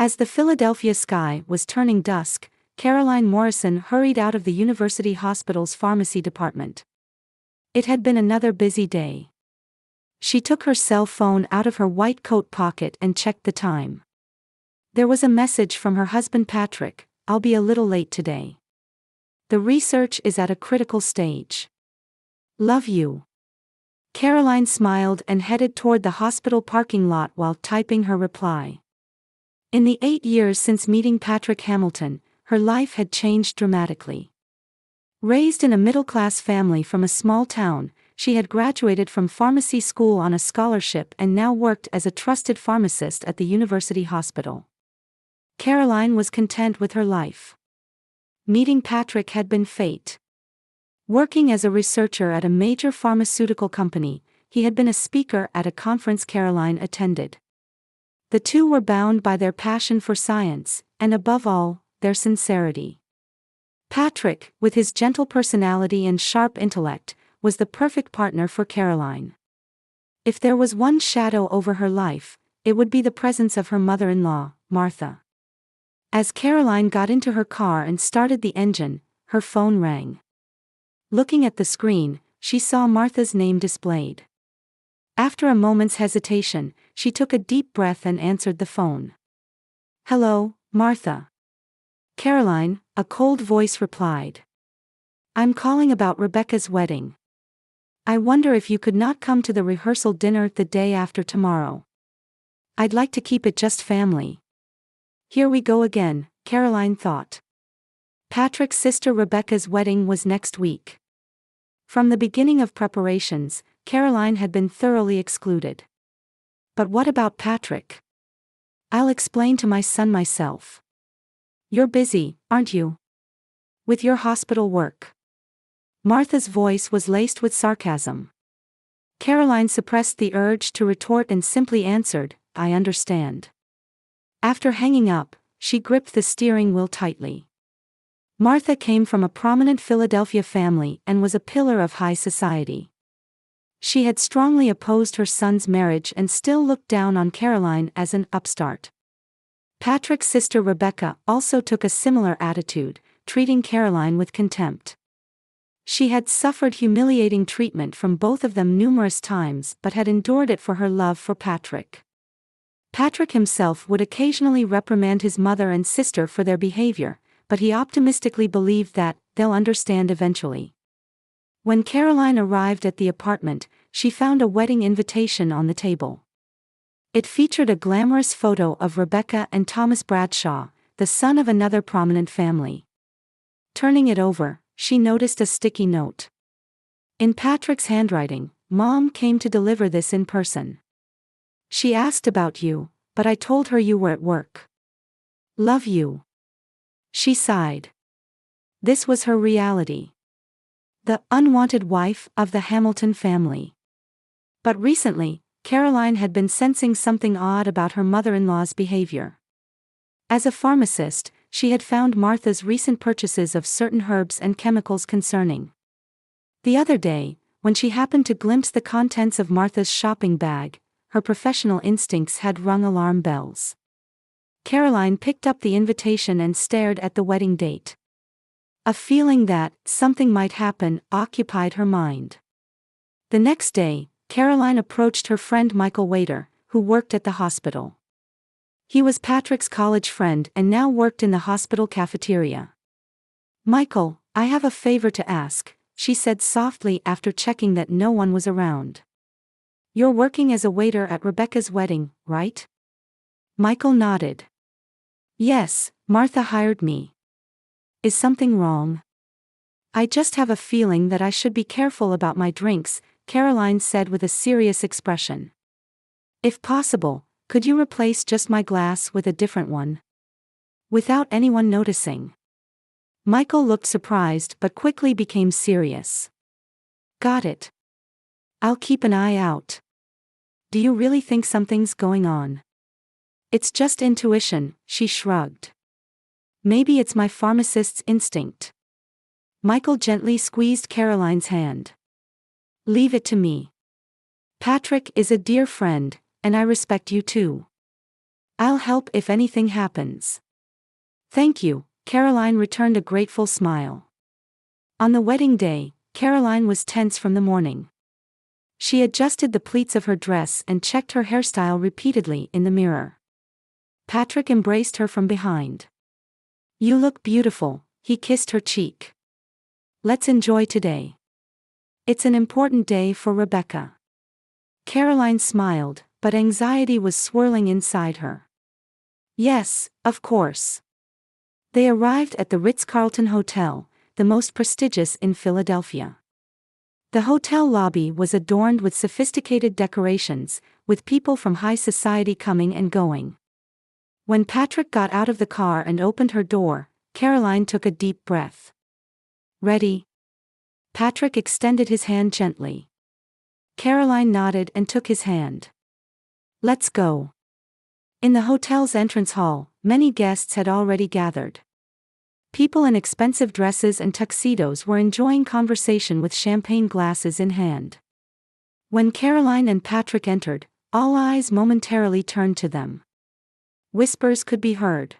As the Philadelphia sky was turning dusk, Caroline Morrison hurried out of the university hospital's pharmacy department. It had been another busy day. She took her cell phone out of her white coat pocket and checked the time. There was a message from her husband Patrick: "I'll be a little late today. The research is at a critical stage. Love you." Caroline smiled and headed toward the hospital parking lot while typing her reply. In the 8 years since meeting Patrick Hamilton, her life had changed dramatically. Raised in a middle-class family from a small town, she had graduated from pharmacy school on a scholarship and now worked as a trusted pharmacist at the university hospital. Caroline was content with her life. Meeting Patrick had been fate. Working as a researcher at a major pharmaceutical company, he had been a speaker at a conference Caroline attended. The two were bound by their passion for science, and above all, their sincerity. Patrick, with his gentle personality and sharp intellect, was the perfect partner for Caroline. If there was one shadow over her life, it would be the presence of her mother-in-law, Martha. As Caroline got into her car and started the engine, her phone rang. Looking at the screen, she saw Martha's name displayed. After a moment's hesitation, she took a deep breath and answered the phone. "Hello, Martha." "Caroline," a cold voice replied. "I'm calling about Rebecca's wedding. I wonder if you could not come to the rehearsal dinner the day after tomorrow. I'd like to keep it just family." Here we go again, Caroline thought. Patrick's sister Rebecca's wedding was next week. From the beginning of preparations, Caroline had been thoroughly excluded. But what about Patrick? "I'll explain to my son myself." "You're busy, aren't you? With your hospital work?" Martha's voice was laced with sarcasm. Caroline suppressed the urge to retort and simply answered, "I understand." After hanging up, she gripped the steering wheel tightly. Martha came from a prominent Philadelphia family and was a pillar of high society. She had strongly opposed her son's marriage and still looked down on Caroline as an upstart. Patrick's sister Rebecca also took a similar attitude, treating Caroline with contempt. She had suffered humiliating treatment from both of them numerous times but had endured it for her love for Patrick. Patrick himself would occasionally reprimand his mother and sister for their behavior, but he optimistically believed that they'll understand eventually. When Caroline arrived at the apartment, she found a wedding invitation on the table. It featured a glamorous photo of Rebecca and Thomas Bradshaw, the son of another prominent family. Turning it over, she noticed a sticky note. In Patrick's handwriting, "Mom came to deliver this in person. She asked about you, but I told her you were at work. Love you." She sighed. This was her reality. The unwanted wife of the Hamilton family. But recently, Caroline had been sensing something odd about her mother-in-law's behavior. As a pharmacist, she had found Martha's recent purchases of certain herbs and chemicals concerning. The other day, when she happened to glimpse the contents of Martha's shopping bag, her professional instincts had rung alarm bells. Caroline picked up the invitation and stared at the wedding date. A feeling that something might happen occupied her mind. The next day, Caroline approached her friend Michael Waiter, who worked at the hospital. He was Patrick's college friend and now worked in the hospital cafeteria. "Michael, I have a favor to ask," she said softly after checking that no one was around. "You're working as a waiter at Rebecca's wedding, right?" Michael nodded. "Yes, Martha hired me." "Is something wrong?" "I just have a feeling that I should be careful about my drinks," Caroline said with a serious expression. "If possible, could you replace just my glass with a different one? Without anyone noticing." Michael looked surprised but quickly became serious. "Got it. I'll keep an eye out." "Do you really think something's going on?" "It's just intuition," she shrugged. "Maybe it's my pharmacist's instinct." Michael gently squeezed Caroline's hand. "Leave it to me. Patrick is a dear friend, and I respect you too. I'll help if anything happens. Thank you, Caroline returned a grateful smile. On the wedding day, Caroline was tense from the morning. She adjusted the pleats of her dress and checked her hairstyle repeatedly in the mirror. Patrick embraced her from behind. You look beautiful, he kissed her cheek. Let's enjoy today. It's an important day for Rebecca. Caroline smiled, but anxiety was swirling inside her. Yes, of course. They arrived at the Ritz-Carlton Hotel, the most prestigious in Philadelphia. The hotel lobby was adorned with sophisticated decorations, with people from high society coming and going. When Patrick got out of the car and opened her door, Caroline took a deep breath. Ready? Patrick extended his hand gently. Caroline nodded and took his hand. Let's go. In the hotel's entrance hall, many guests had already gathered. People in expensive dresses and tuxedos were enjoying conversation with champagne glasses in hand. When Caroline and Patrick entered, all eyes momentarily turned to them. Whispers could be heard.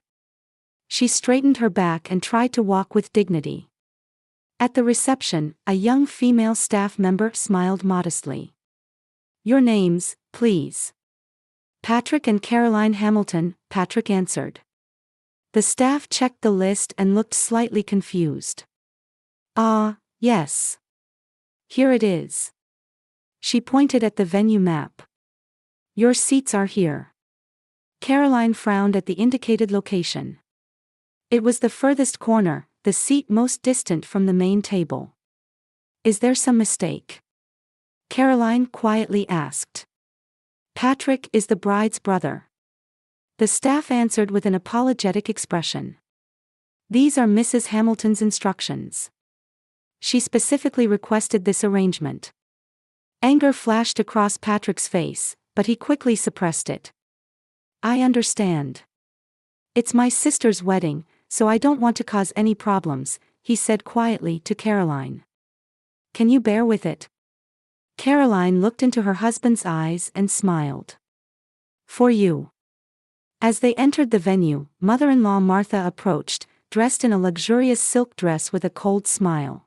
She straightened her back and tried to walk with dignity. At the reception, a young female staff member smiled modestly. Your names, please. Patrick and Caroline Hamilton, Patrick answered. The staff checked the list and looked slightly confused. Yes. Here it is. She pointed at the venue map. Your seats are here. Caroline frowned at the indicated location. It was the furthest corner, the seat most distant from the main table. Is there some mistake? Caroline quietly asked. Patrick is the bride's brother. The staff answered with an apologetic expression. These are Mrs. Hamilton's instructions. She specifically requested this arrangement. Anger flashed across Patrick's face, but he quickly suppressed it. I understand. It's my sister's wedding, so I don't want to cause any problems, he said quietly to Caroline. Can you bear with it? Caroline looked into her husband's eyes and smiled. For you. As they entered the venue, mother-in-law Martha approached, dressed in a luxurious silk dress with a cold smile.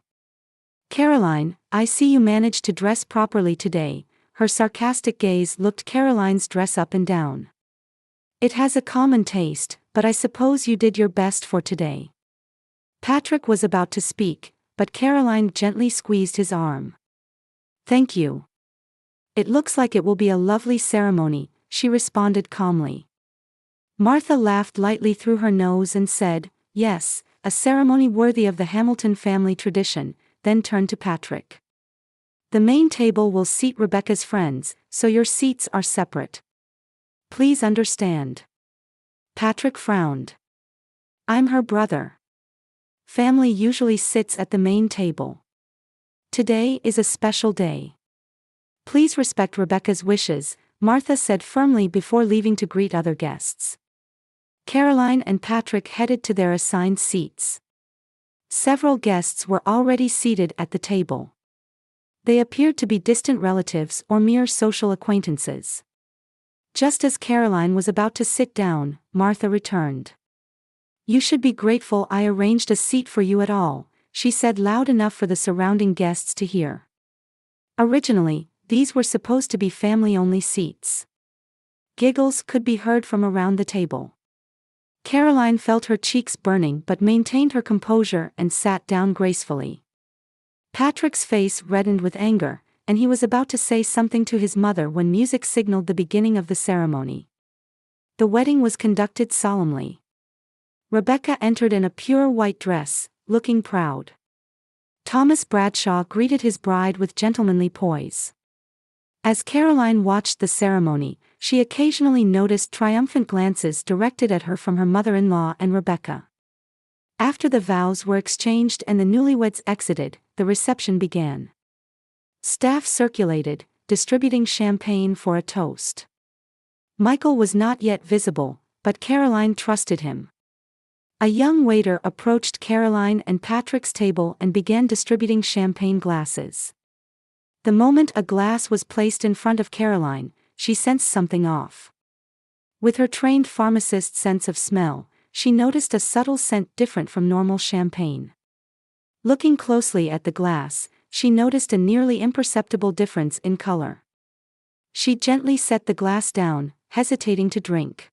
Caroline, I see you managed to dress properly today. Her sarcastic gaze looked Caroline's dress up and down. It has a common taste, but I suppose you did your best for today. Patrick was about to speak, but Caroline gently squeezed his arm. Thank you. It looks like it will be a lovely ceremony, she responded calmly. Martha laughed lightly through her nose and said, yes, a ceremony worthy of the Hamilton family tradition, then turned to Patrick. The main table will seat Rebecca's friends, so your seats are separate. Please understand. Patrick frowned. I'm her brother. Family usually sits at the main table. Today is a special day. Please respect Rebecca's wishes, Martha said firmly before leaving to greet other guests. Caroline and Patrick headed to their assigned seats. Several guests were already seated at the table. They appeared to be distant relatives or mere social acquaintances. Just as Caroline was about to sit down, Martha returned. You should be grateful I arranged a seat for you at all, she said loud enough for the surrounding guests to hear. Originally, these were supposed to be family-only seats. Giggles could be heard from around the table. Caroline felt her cheeks burning but maintained her composure and sat down gracefully. Patrick's face reddened with anger, and he was about to say something to his mother when music signaled the beginning of the ceremony. The wedding was conducted solemnly. Rebecca entered in a pure white dress, looking proud. Thomas Bradshaw greeted his bride with gentlemanly poise. As Caroline watched the ceremony, she occasionally noticed triumphant glances directed at her from her mother-in-law and Rebecca. After the vows were exchanged and the newlyweds exited, the reception began. Staff circulated, distributing champagne for a toast. Michael was not yet visible, but Caroline trusted him. A young waiter approached Caroline and Patrick's table and began distributing champagne glasses. The moment a glass was placed in front of Caroline, she sensed something off. With her trained pharmacist's sense of smell, she noticed a subtle scent different from normal champagne. Looking closely at the glass, she noticed a nearly imperceptible difference in color. She gently set the glass down, hesitating to drink.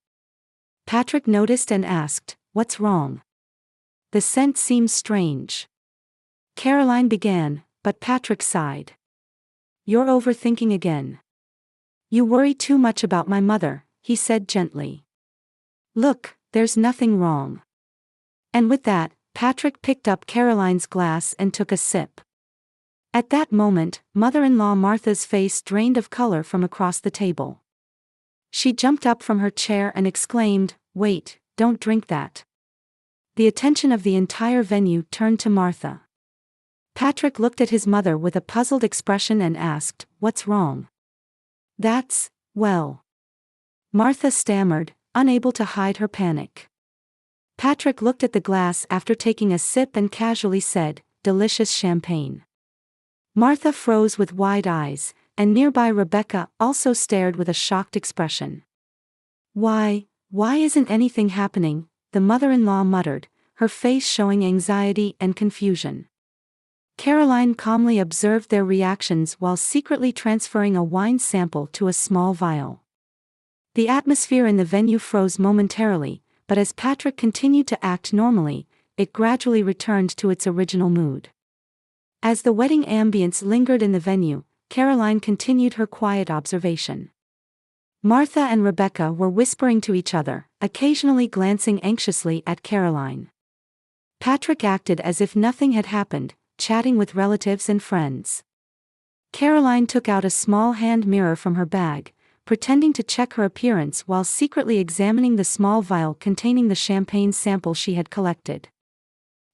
Patrick noticed and asked, "What's wrong?" "The scent seems strange." Caroline began, but Patrick sighed. "You're overthinking again. You worry too much about my mother," he said gently. "Look, there's nothing wrong." And with that, Patrick picked up Caroline's glass and took a sip. At that moment, mother-in-law Martha's face drained of color from across the table. She jumped up from her chair and exclaimed, "Wait, don't drink that." The attention of the entire venue turned to Martha. Patrick looked at his mother with a puzzled expression and asked, "What's wrong?" Well. Martha stammered, unable to hide her panic. Patrick looked at the glass after taking a sip and casually said, "Delicious champagne." Martha froze with wide eyes, and nearby Rebecca also stared with a shocked expression. Why isn't anything happening?" the mother-in-law muttered, her face showing anxiety and confusion. Caroline calmly observed their reactions while secretly transferring a wine sample to a small vial. The atmosphere in the venue froze momentarily, but as Patrick continued to act normally, it gradually returned to its original mood. As the wedding ambience lingered in the venue, Caroline continued her quiet observation. Martha and Rebecca were whispering to each other, occasionally glancing anxiously at Caroline. Patrick acted as if nothing had happened, chatting with relatives and friends. Caroline took out a small hand mirror from her bag, pretending to check her appearance while secretly examining the small vial containing the champagne sample she had collected.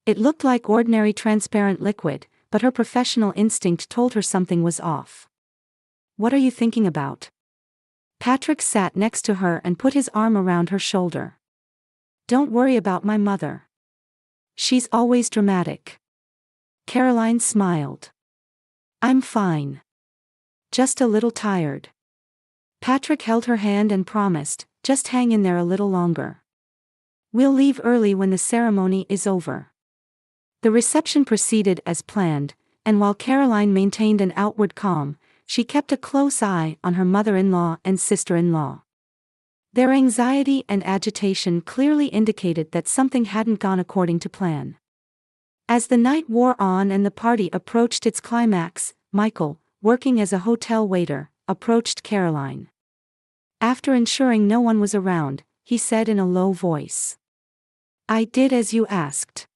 It looked like ordinary transparent liquid, but her professional instinct told her something was off. "What are you thinking about?" Patrick sat next to her and put his arm around her shoulder. "Don't worry about my mother. She's always dramatic." Caroline smiled. "I'm fine. Just a little tired." Patrick held her hand and promised, "Just hang in there a little longer. We'll leave early when the ceremony is over." The reception proceeded as planned, and while Caroline maintained an outward calm, she kept a close eye on her mother-in-law and sister-in-law. Their anxiety and agitation clearly indicated that something hadn't gone according to plan. As the night wore on and the party approached its climax, Michael, working as a hotel waiter, approached Caroline. After ensuring no one was around, he said in a low voice, "I did as you asked.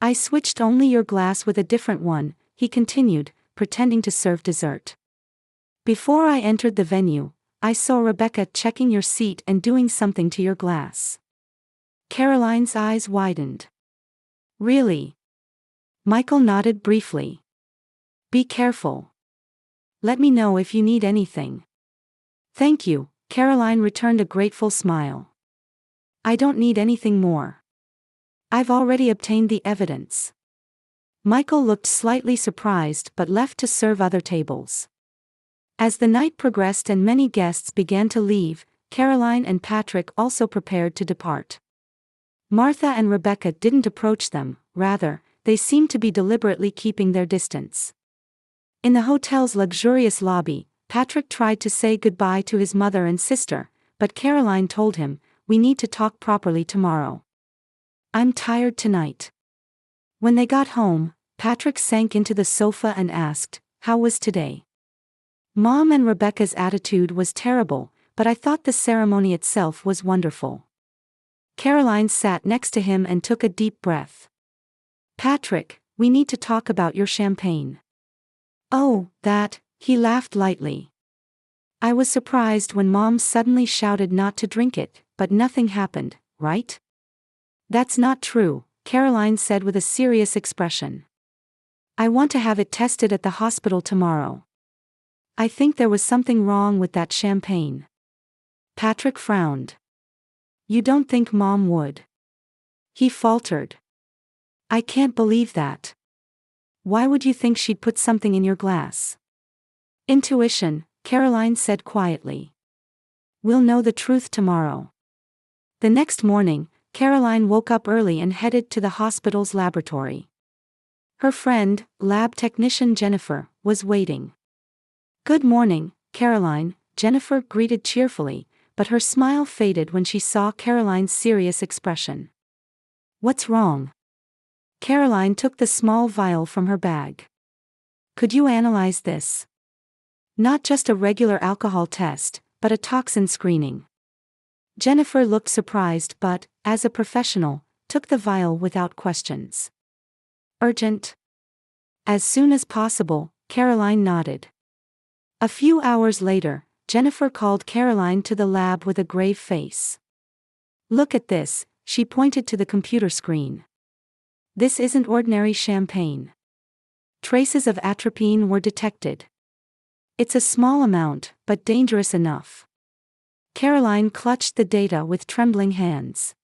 I switched only your glass with a different one," he continued, pretending to serve dessert. "Before I entered the venue, I saw Rebecca checking your seat and doing something to your glass." Caroline's eyes widened. "Really?" Michael nodded briefly. "Be careful. Let me know if you need anything." "Thank you," Caroline returned a grateful smile. "I don't need anything more. I've already obtained the evidence." Michael looked slightly surprised but left to serve other tables. As the night progressed and many guests began to leave, Caroline and Patrick also prepared to depart. Martha and Rebecca didn't approach them, rather, they seemed to be deliberately keeping their distance. In the hotel's luxurious lobby, Patrick tried to say goodbye to his mother and sister, but Caroline told him, "We need to talk properly tomorrow. I'm tired tonight." When they got home, Patrick sank into the sofa and asked, "How was today?" "Mom and Rebecca's attitude was terrible, but I thought the ceremony itself was wonderful." Caroline sat next to him and took a deep breath. "Patrick, we need to talk about your champagne." "Oh, that," he laughed lightly. "I was surprised when Mom suddenly shouted not to drink it, but nothing happened, right?" "That's not true," Caroline said with a serious expression. "I want to have it tested at the hospital tomorrow. I think there was something wrong with that champagne." Patrick frowned. "You don't think Mom would?" He faltered. "I can't believe that. Why would you think she'd put something in your glass?" "Intuition," Caroline said quietly. We'll know the truth tomorrow. The next morning, Caroline woke up early and headed to the hospital's laboratory. Her friend, lab technician Jennifer, was waiting. "Good morning, Caroline," Jennifer greeted cheerfully, but her smile faded when she saw Caroline's serious expression. "What's wrong?" Caroline took the small vial from her bag. "Could you analyze this? Not just a regular alcohol test, but a toxin screening." Jennifer looked surprised but, as a professional, took the vial without questions. "Urgent?" "As soon as possible," Caroline nodded. A few hours later, Jennifer called Caroline to the lab with a grave face. "Look at this," she pointed to the computer screen. "This isn't ordinary champagne. Traces of atropine were detected. It's a small amount, but dangerous enough." Caroline clutched the data with trembling hands.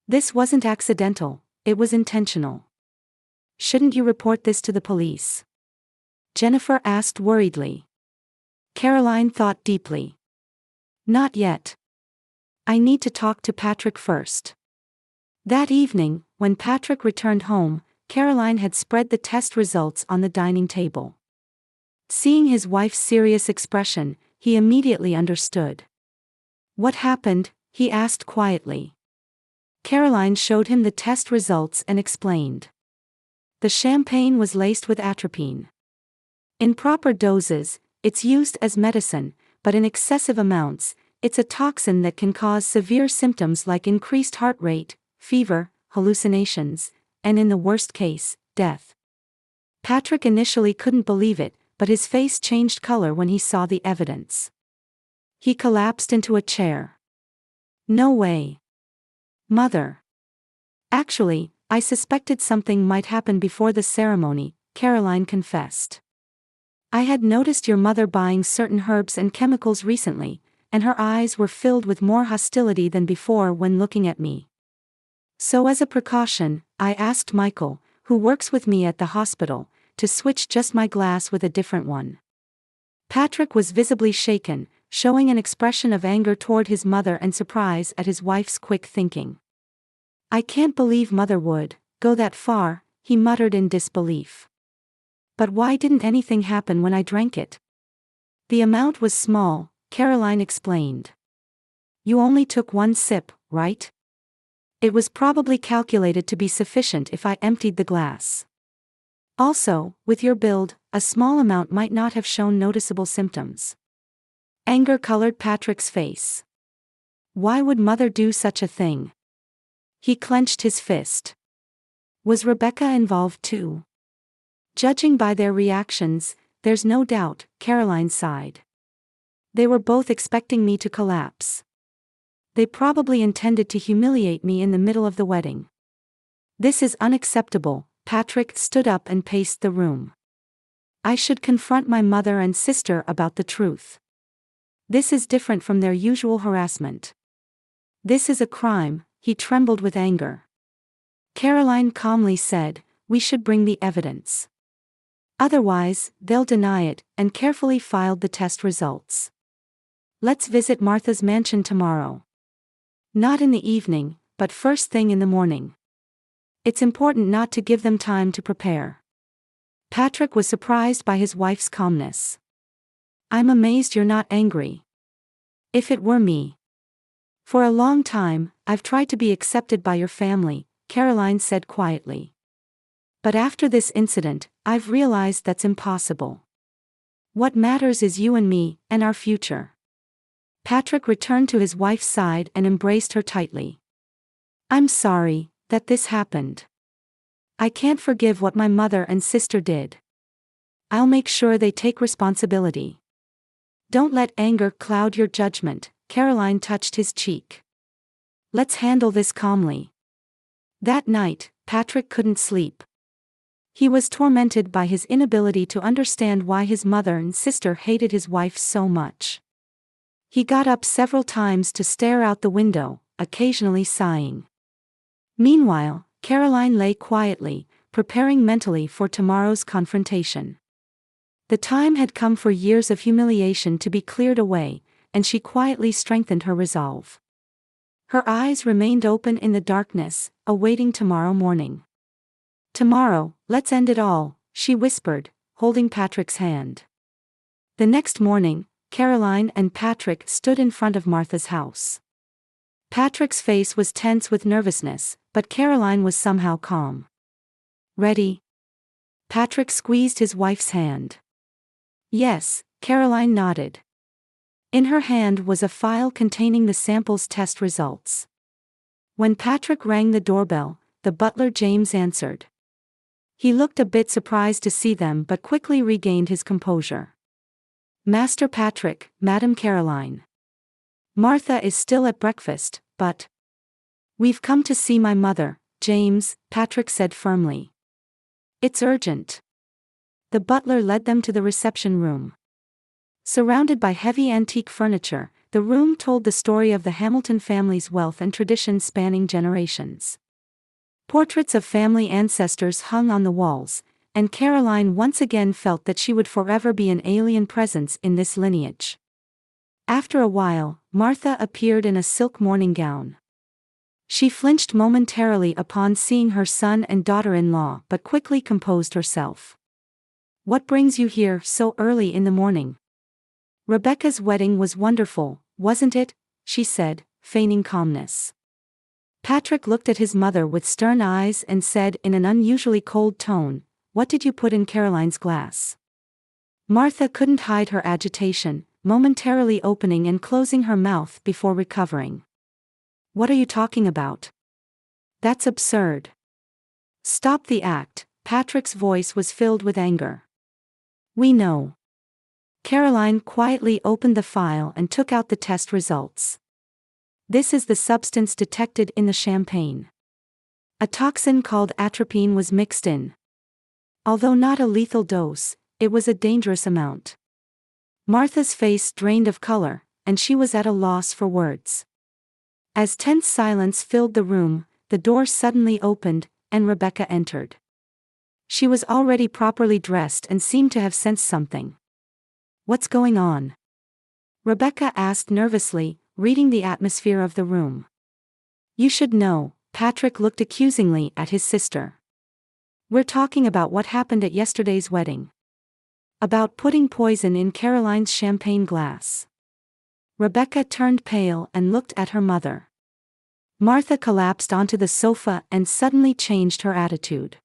"This wasn't accidental, it was intentional. Shouldn't you report this to the police?" Jennifer asked worriedly. Caroline thought deeply. "Not yet. I need to talk to Patrick first." That evening, when Patrick returned home, Caroline had spread the test results on the dining table. Seeing his wife's serious expression, he immediately understood. "What happened?" he asked quietly. Caroline showed him the test results and explained. The champagne was laced with atropine. In proper doses, it's used as medicine, but in excessive amounts, it's a toxin that can cause severe symptoms like increased heart rate, fever, hallucinations, and in the worst case, death. Patrick initially couldn't believe it, but his face changed color when he saw the evidence. He collapsed into a chair. "No way. Mother." "Actually, I suspected something might happen before the ceremony," Caroline confessed. "I had noticed your mother buying certain herbs and chemicals recently, and her eyes were filled with more hostility than before when looking at me. So as a precaution, I asked Michael, who works with me at the hospital, to switch just my glass with a different one." Patrick was visibly shaken, showing an expression of anger toward his mother and surprise at his wife's quick thinking. "I can't believe Mother would go that far," he muttered in disbelief. "But why didn't anything happen when I drank it?" "The amount was small," Caroline explained. "You only took one sip, right? It was probably calculated to be sufficient if I emptied the glass. Also, with your build, a small amount might not have shown noticeable symptoms." Anger colored Patrick's face. Why would Mother do such a thing? He clenched his fist. Was Rebecca involved too? "Judging by their reactions, there's no doubt," Caroline sighed. "They were both expecting me to collapse. They probably intended to humiliate me in the middle of the wedding." "This is unacceptable." Patrick stood up and paced the room. "I should confront my mother and sister about the truth. This is different from their usual harassment. This is a crime." He trembled with anger. Caroline calmly said, "We should bring the evidence. Otherwise, they'll deny it," and carefully filed the test results. "Let's visit Martha's mansion tomorrow. Not in the evening, but first thing in the morning. It's important not to give them time to prepare." Patrick was surprised by his wife's calmness. "I'm amazed you're not angry. If it were me. For a long time, I've tried to be accepted by your family," Caroline said quietly. "But after this incident, I've realized that's impossible. What matters is you and me, and our future." Patrick returned to his wife's side and embraced her tightly. "I'm sorry that this happened. I can't forgive what my mother and sister did. I'll make sure they take responsibility." "Don't let anger cloud your judgment," Caroline touched his cheek. "Let's handle this calmly." That night, Patrick couldn't sleep. He was tormented by his inability to understand why his mother and sister hated his wife so much. He got up several times to stare out the window, occasionally sighing. Meanwhile, Caroline lay quietly, preparing mentally for tomorrow's confrontation. The time had come for years of humiliation to be cleared away, and she quietly strengthened her resolve. Her eyes remained open in the darkness, awaiting tomorrow morning. "Tomorrow, let's end it all," she whispered, holding Patrick's hand. The next morning, Caroline and Patrick stood in front of Martha's house. Patrick's face was tense with nervousness, but Caroline was somehow calm. "Ready?" Patrick squeezed his wife's hand. "Yes," Caroline nodded. In her hand was a file containing the sample's test results. When Patrick rang the doorbell, the butler James answered. He looked a bit surprised to see them but quickly regained his composure. "Master Patrick, Madam Caroline. Martha is still at breakfast, but—" "We've come to see my mother, James," Patrick said firmly. "It's urgent." The butler led them to the reception room. Surrounded by heavy antique furniture, the room told the story of the Hamilton family's wealth and tradition spanning generations. Portraits of family ancestors hung on the walls, and Caroline once again felt that she would forever be an alien presence in this lineage. After a while, Martha appeared in a silk morning gown. She flinched momentarily upon seeing her son and daughter-in-law but quickly composed herself. "What brings you here so early in the morning?" "Rebecca's wedding was wonderful, wasn't it?" she said, feigning calmness. Patrick looked at his mother with stern eyes and said in an unusually cold tone, "What did you put in Caroline's glass?" Martha couldn't hide her agitation, momentarily opening and closing her mouth before recovering. "What are you talking about? That's absurd." "Stop the act," Patrick's voice was filled with anger. "We know." Caroline quietly opened the file and took out the test results. "This is the substance detected in the champagne. A toxin called atropine was mixed in. Although not a lethal dose, it was a dangerous amount." Martha's face drained of color, and she was at a loss for words. As tense silence filled the room, the door suddenly opened, and Rebecca entered. She was already properly dressed and seemed to have sensed something. "What's going on?" Rebecca asked nervously, reading the atmosphere of the room. "You should know," Patrick looked accusingly at his sister. "We're talking about what happened at yesterday's wedding. About putting poison in Caroline's champagne glass." Rebecca turned pale and looked at her mother. Martha collapsed onto the sofa and suddenly changed her attitude.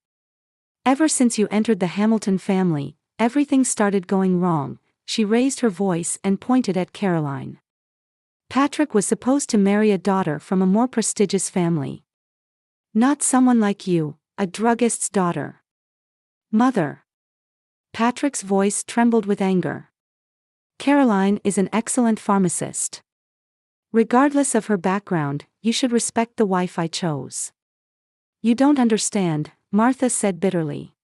"Ever since you entered the Hamilton family, everything started going wrong." She raised her voice and pointed at Caroline. "Patrick was supposed to marry a daughter from a more prestigious family. Not someone like you, a druggist's daughter." "Mother." Patrick's voice trembled with anger. "Caroline is an excellent pharmacist. Regardless of her background, you should respect the wife I chose." "You don't understand," Martha said bitterly.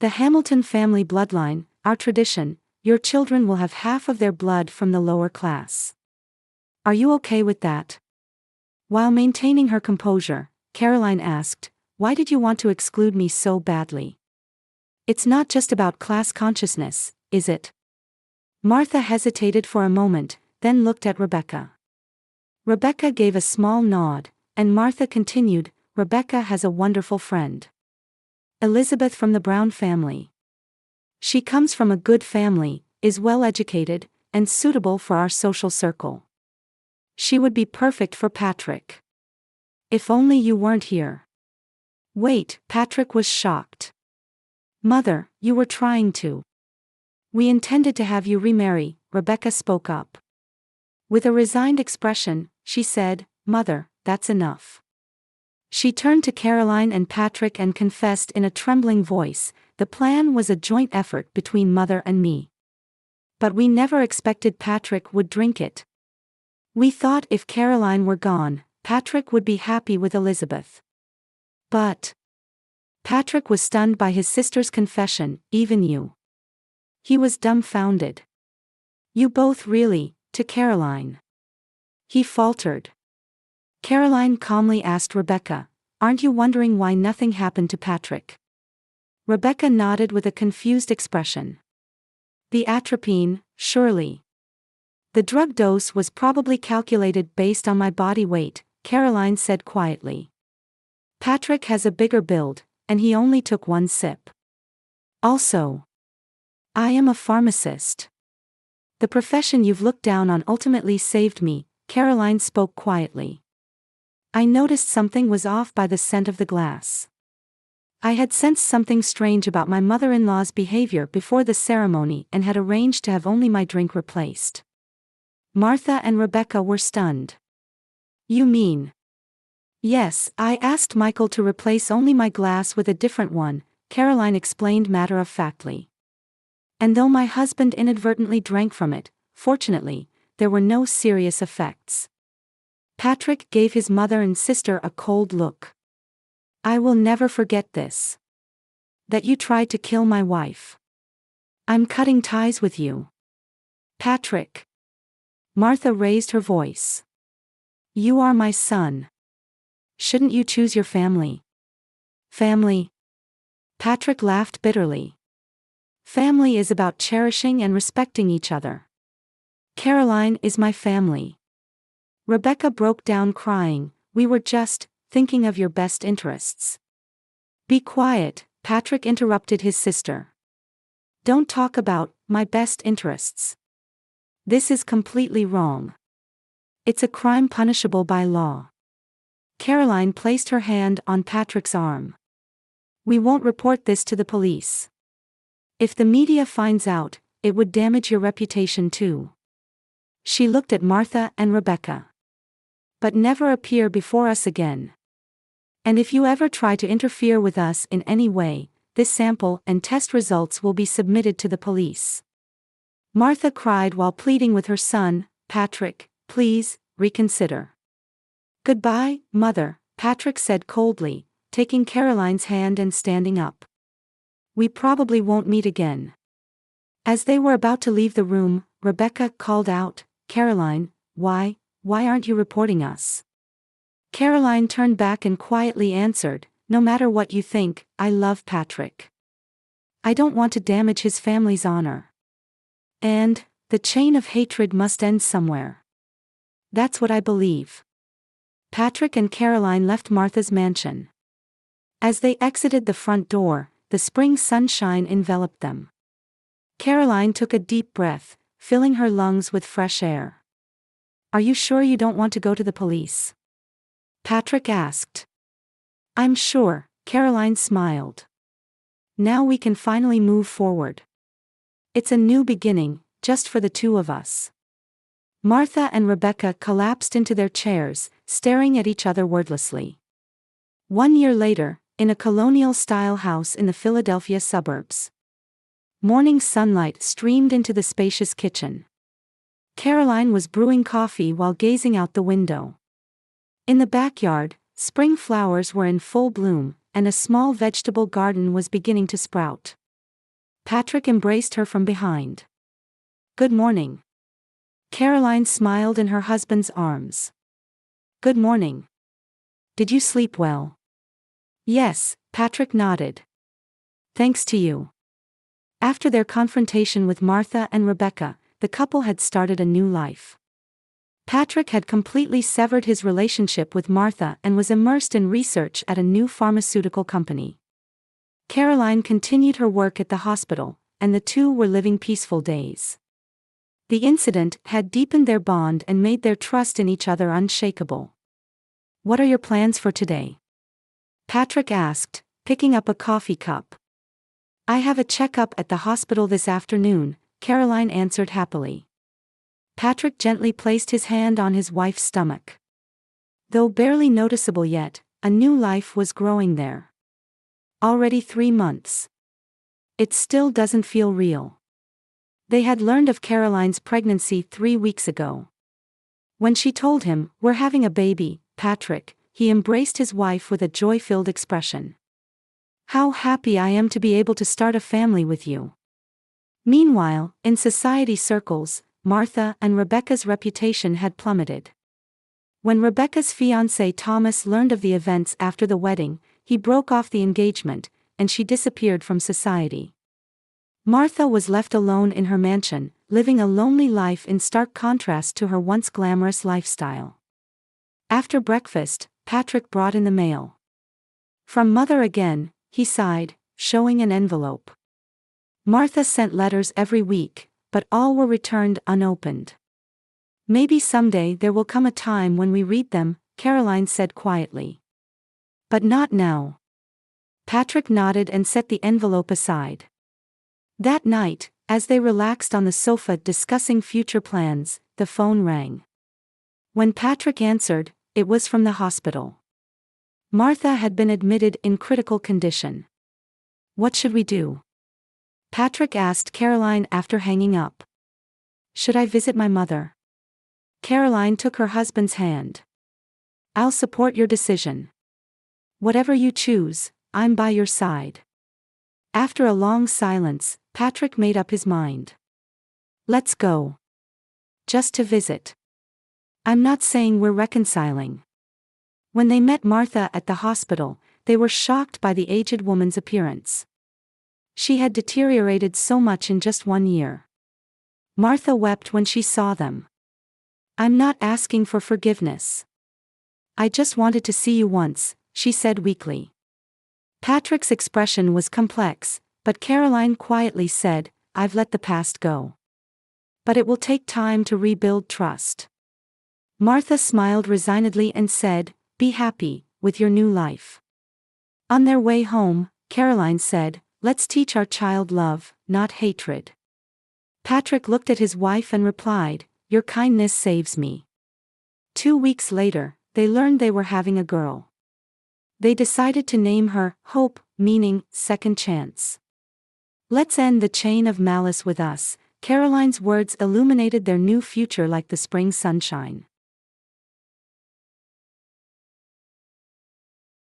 "The Hamilton family bloodline, our tradition, your children will have half of their blood from the lower class. Are you okay with that?" While maintaining her composure, Caroline asked, "Why did you want to exclude me so badly? It's not just about class consciousness, is it?" Martha hesitated for a moment, then looked at Rebecca. Rebecca gave a small nod, and Martha continued, "Rebecca has a wonderful friend. Elizabeth from the Brown family. She comes from a good family, is well educated, and suitable for our social circle. She would be perfect for Patrick. If only you weren't here." "Wait," Patrick was shocked. "Mother, you were trying to." "We intended to have you remarry," Rebecca spoke up. With a resigned expression, she said, "Mother, that's enough." She turned to Caroline and Patrick and confessed in a trembling voice, "The plan was a joint effort between Mother and me. But we never expected Patrick would drink it. We thought if Caroline were gone, Patrick would be happy with Elizabeth. But—" Patrick was stunned by his sister's confession, "Even you." He was dumbfounded. "You both really, to Caroline?" he faltered. Caroline calmly asked Rebecca, "Aren't you wondering why nothing happened to Patrick?" Rebecca nodded with a confused expression. "The atropine, surely." The drug dose was probably calculated based on my body weight, Caroline said quietly. Patrick has a bigger build, and he only took one sip. Also, I am a pharmacist. The profession you've looked down on ultimately saved me, Caroline spoke quietly. I noticed something was off by the scent of the glass. I had sensed something strange about my mother-in-law's behavior before the ceremony and had arranged to have only my drink replaced. Martha and Rebecca were stunned. You mean? Yes, I asked Michael to replace only my glass with a different one, Caroline explained matter-of-factly. And though my husband inadvertently drank from it, fortunately, there were no serious effects. Patrick gave his mother and sister a cold look. I will never forget this. That you tried to kill my wife. I'm cutting ties with you. Patrick. Martha raised her voice. You are my son. Shouldn't you choose your family? Family? Patrick laughed bitterly. Family is about cherishing and respecting each other. Caroline is my family. Rebecca broke down crying. We were just thinking of your best interests. Be quiet, Patrick interrupted his sister. Don't talk about my best interests. This is completely wrong. It's a crime punishable by law. Caroline placed her hand on Patrick's arm. We won't report this to the police. If the media finds out, it would damage your reputation too. She looked at Martha and Rebecca. But never appear before us again. And if you ever try to interfere with us in any way, this sample and test results will be submitted to the police. Martha cried while pleading with her son, Patrick, please, reconsider. Goodbye, Mother, Patrick said coldly, taking Caroline's hand and standing up. We probably won't meet again. As they were about to leave the room, Rebecca called out, Caroline, why aren't you reporting us? Caroline turned back and quietly answered, no matter what you think, I love Patrick. I don't want to damage his family's honor. And the chain of hatred must end somewhere. That's what I believe. Patrick and Caroline left Martha's mansion. As they exited the front door, the spring sunshine enveloped them. Caroline took a deep breath, filling her lungs with fresh air. Are you sure you don't want to go to the police? Patrick asked. I'm sure, Caroline smiled. Now we can finally move forward. It's a new beginning, just for the two of us. Martha and Rebecca collapsed into their chairs, staring at each other wordlessly. 1 year later, in a colonial-style house in the Philadelphia suburbs. Morning sunlight streamed into the spacious kitchen. Caroline was brewing coffee while gazing out the window. In the backyard, spring flowers were in full bloom, and a small vegetable garden was beginning to sprout. Patrick embraced her from behind. Good morning. Caroline smiled in her husband's arms. Good morning. Did you sleep well? Yes, Patrick nodded. Thanks to you. After their confrontation with Martha and Rebecca, the couple had started a new life. Patrick had completely severed his relationship with Martha and was immersed in research at a new pharmaceutical company. Caroline continued her work at the hospital, and the two were living peaceful days. The incident had deepened their bond and made their trust in each other unshakable. What are your plans for today? Patrick asked, picking up a coffee cup. I have a checkup at the hospital this afternoon, Caroline answered happily. Patrick gently placed his hand on his wife's stomach. Though barely noticeable yet, a new life was growing there. Already 3 months. It still doesn't feel real. They had learned of Caroline's pregnancy 3 weeks ago. When she told him, "We're having a baby, Patrick," he embraced his wife with a joy-filled expression. How happy I am to be able to start a family with you. Meanwhile, in society circles, Martha and Rebecca's reputation had plummeted. When Rebecca's fiancé Thomas learned of the events after the wedding, he broke off the engagement, and she disappeared from society. Martha was left alone in her mansion, living a lonely life in stark contrast to her once glamorous lifestyle. After breakfast, Patrick brought in the mail. "From Mother again," he sighed, showing an envelope. Martha sent letters every week, but all were returned unopened. "Maybe someday there will come a time when we read them," Caroline said quietly. "But not now." Patrick nodded and set the envelope aside. That night, as they relaxed on the sofa discussing future plans, the phone rang. When Patrick answered, it was from the hospital. Martha had been admitted in critical condition. "What should we do?" Patrick asked Caroline after hanging up. "Should I visit my mother?" Caroline took her husband's hand. "I'll support your decision. Whatever you choose, I'm by your side." After a long silence, Patrick made up his mind. "Let's go. Just to visit. I'm not saying we're reconciling." When they met Martha at the hospital, they were shocked by the aged woman's appearance. She had deteriorated so much in just 1 year. Martha wept when she saw them. "I'm not asking for forgiveness. I just wanted to see you once," she said weakly. Patrick's expression was complex, but Caroline quietly said, "I've let the past go. But it will take time to rebuild trust." Martha smiled resignedly and said, "Be happy with your new life." On their way home, Caroline said, "Let's teach our child love, not hatred." Patrick looked at his wife and replied, "Your kindness saves me." 2 weeks later, they learned they were having a girl. They decided to name her Hope, meaning second chance. "Let's end the chain of malice with us." Caroline's words illuminated their new future like the spring sunshine.